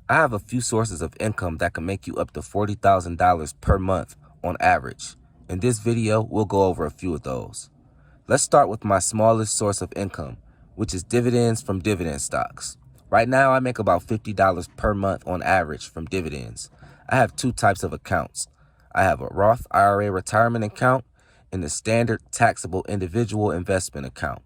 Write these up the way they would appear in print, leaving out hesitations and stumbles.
I have a few sources of income that can make you up to $40,000 per month on average. In this video, we'll go over a few of those. Let's start with my smallest source of income, which is dividends from dividend stocks. Right now, I make about $50 per month on average from dividends. I have two types of accounts. I have a Roth IRA retirement account and a standard taxable individual investment account.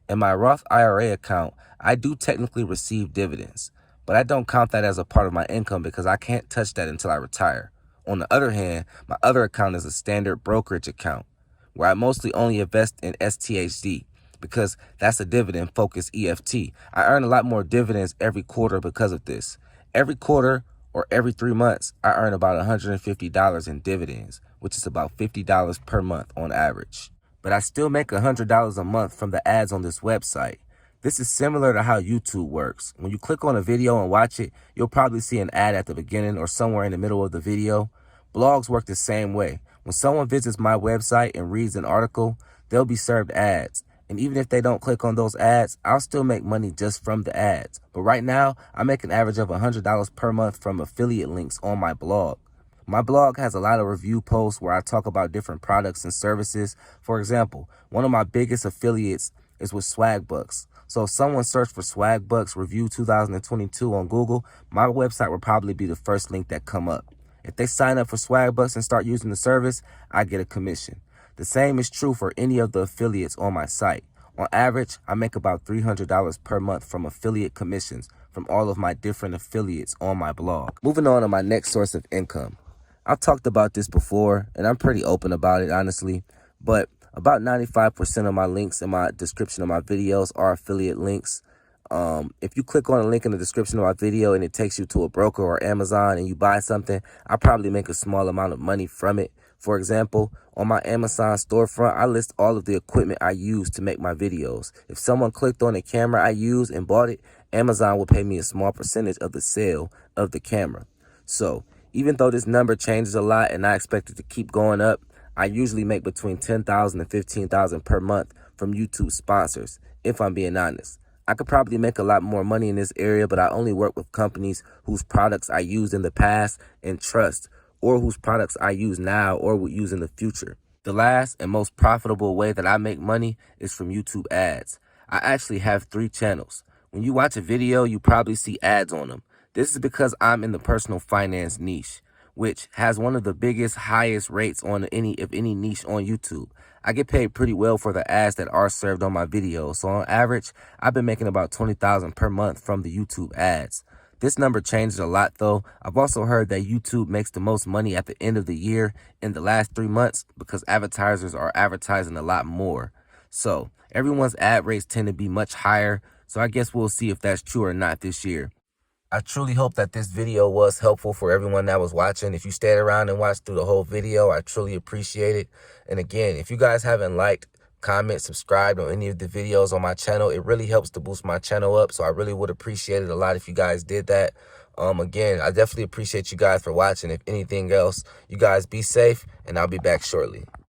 In my Roth IRA account, I do technically receive dividends, but I don't count that as a part of my income because I can't touch that until I retire. On the other hand, my other account is a standard brokerage account, where I mostly only invest in STHD because that's a dividend-focused EFT. I earn a lot more dividends every quarter because of this. Every quarter or every 3 months, I earn about $150 in dividends, which is about $50 per month on average. But I still make $100 a month from the ads on this website. This is similar to how YouTube works. When you click on a video and watch it, you'll probably see an ad at the beginning or somewhere in the middle of the video. Blogs work the same way. When someone visits my website and reads an article, they'll be served ads. And even if they don't click on those ads, I'll still make money just from the ads. But right now, I make an average of $100 per month from affiliate links on my blog. My blog has a lot of review posts where I talk about different products and services. For example, one of my biggest affiliates is with Swagbucks. So if someone searched for Swagbucks Review 2022 on Google, my website will probably be the first link that come up. If they sign up for Swagbucks and start using the service, I get a commission. The same is true for any of the affiliates on my site. On average, I make about $300 per month from affiliate commissions from all of my different affiliates on my blog. Moving on to my next source of income. I've talked about this before, and I'm pretty open about it, honestly, but about 95% of my links in my description of my videos are affiliate links. If you click on a link in the description of my video and it takes you to a broker or Amazon and you buy something, I probably make a small amount of money from it. For example, on my Amazon storefront, I list all of the equipment I use to make my videos. If someone clicked on the camera I use and bought it, Amazon will pay me a small percentage of the sale of the camera. So even though this number changes a lot and I expect it to keep going up, I usually make between $10,000 and $15,000 per month from YouTube sponsors, if I'm being honest. I could probably make a lot more money in this area, but I only work with companies whose products I used in the past and trust, or whose products I use now or would use in the future. The last and most profitable way that I make money is from YouTube ads. I actually have 3 channels. When you watch a video, you probably see ads on them. This is because I'm in the personal finance niche, which has one of the biggest, highest rates on any niche on YouTube. I get paid pretty well for the ads that are served on my videos. So on average, I've been making about $20,000 per month from the YouTube ads. This number changes a lot though. I've also heard that YouTube makes the most money at the end of the year in the last 3 months because advertisers are advertising a lot more. So everyone's ad rates tend to be much higher. So I guess we'll see if that's true or not this year. I truly hope that this video was helpful for everyone that was watching. If you stayed around and watched through the whole video, I truly appreciate it. And again, if you guys haven't liked, comment, subscribed on any of the videos on my channel, it really helps to boost my channel up. So I really would appreciate it a lot if you guys did that. Again, I definitely appreciate you guys for watching. If anything else, you guys be safe and I'll be back shortly.